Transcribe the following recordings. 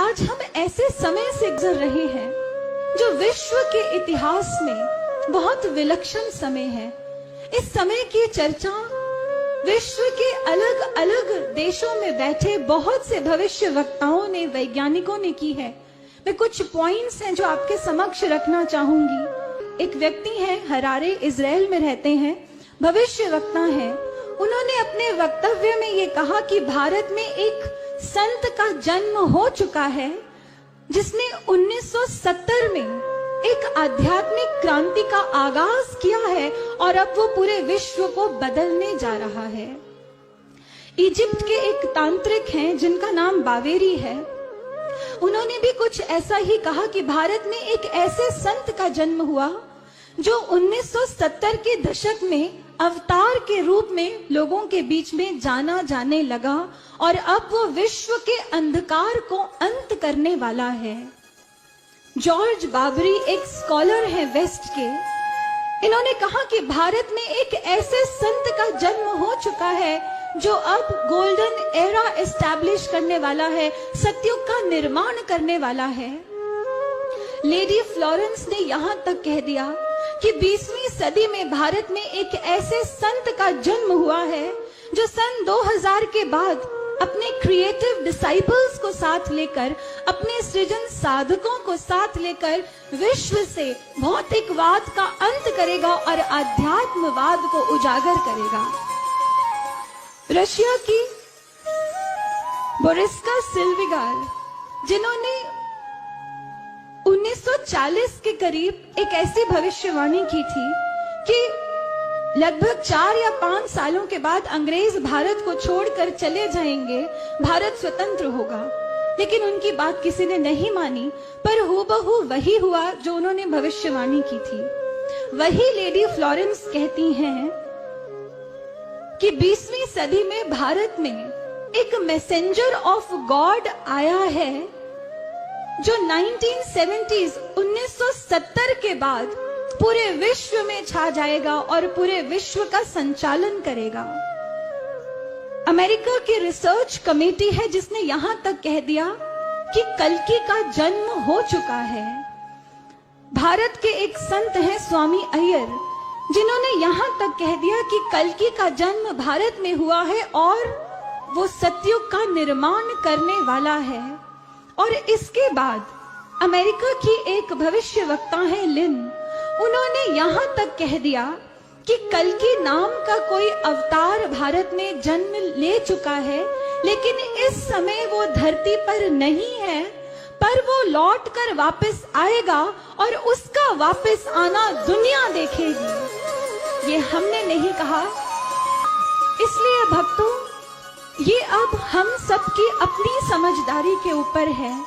आज हम ऐसे समय से गुजर रहे हैं जो विश्व के इतिहास में बहुत विलक्षण समय है। इस समय की चर्चा विश्व के अलग अलग देशों में बैठे बहुत से भविष्य वक्ताओं ने, वैज्ञानिकों ने की है। मैं कुछ पॉइंट्स हैं जो आपके समक्ष रखना चाहूंगी। एक व्यक्ति हैं, हरारे इजराइल में रहते हैं, भविष्य वक्ता हैं। उन्होंने अपने वक्तव्य में ये कहा कि भारत में एक संत का जन्म हो चुका है जिसने 1970 में एक आध्यात्मिक क्रांति का आगाज किया है और अब वो पूरे विश्व को बदलने जा रहा है। इजिप्ट के एक तांत्रिक हैं जिनका नाम बावेरी है। उन्होंने भी कुछ ऐसा ही कहा कि भारत में एक ऐसे संत का जन्म हुआ जो 1970 के दशक में अवतार के रूप में लोगों के बीच में जाना जाने लगा और अब वो विश्व के अंधकार को अंत करने वाला है। जॉर्ज बाबरी एक स्कॉलर है वेस्ट के। इन्होंने कहा कि भारत में एक ऐसे संत का जन्म हो चुका है जो अब गोल्डन एरा एस्टैब्लिश करने वाला है, सतयुग का निर्माण करने वाला है। लेडी फ्लोरेंस ने यहां तक कह दिया कि 20वीं सदी में भारत में एक ऐसे संत का जन्म हुआ है जो सन 2000 के बाद अपने क्रिएटिव डिसाइपल्स को साथ लेकर, अपने सृजन साधकों को साथ लेकर विश्व से भौतिकवाद का अंत करेगा और आध्यात्मवाद को उजागर करेगा। रशिया की बोरिस्का सिल्विगार, जिन्होंने 1940 के करीब एक ऐसी भविष्यवाणी की थी कि लगभग 4 या 5 सालों के बाद अंग्रेज भारत को छोड़कर चले जाएंगे, भारत स्वतंत्र होगा। लेकिन उनकी बात किसी ने नहीं मानी, पर हूबहू वही हुआ जो उन्होंने भविष्यवाणी की थी। वही लेडी फ्लोरेंस कहती हैं कि 20वीं सदी में भारत में एक मैसेंजर ऑफ गॉड आया है जो 1970 के बाद पूरे विश्व में छा जाएगा और पूरे विश्व का संचालन करेगा। अमेरिका की रिसर्च कमेटी है जिसने यहां तक कह दिया कि कल्कि का जन्म हो चुका है। भारत के एक संत हैं स्वामी अय्यर, जिन्होंने यहां तक कह दिया कि कल्कि का जन्म भारत में हुआ है और वो सतयुग का निर्माण करने वाला है। और इसके बाद अमेरिका की एक भविष्य वक्ता है लिन, उन्होंने यहां तक कह दिया कि कल्कि नाम का कोई अवतार भारत में जन्म ले चुका है, लेकिन इस समय वो धरती पर नहीं है, पर वो लौट कर वापस आएगा और उसका वापस आना दुनिया देखेगी। ये हमने नहीं कहा। इसलिए भक्तों, ये अब हम सबकी अपनी समझदारी के ऊपर है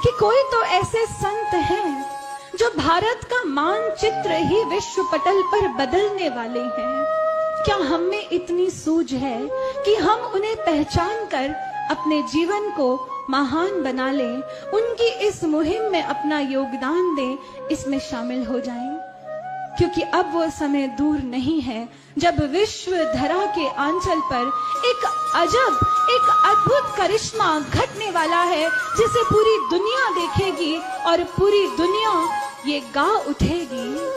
कि कोई तो ऐसे संत हैं जो भारत का मानचित्र ही विश्व पटल पर बदलने वाले हैं। क्या हम में इतनी सूझ है कि हम उन्हें पहचान कर अपने जीवन को महान बना लें, उनकी इस मुहिम में अपना योगदान दें, इसमें शामिल हो जाएं? क्योंकि अब वो समय दूर नहीं है जब विश्व धरा के आंचल पर एक अजब, एक अद्भुत करिश्मा घटने वाला है जिसे पूरी दुनिया देखेगी और पूरी दुनिया ये गा उठेगी।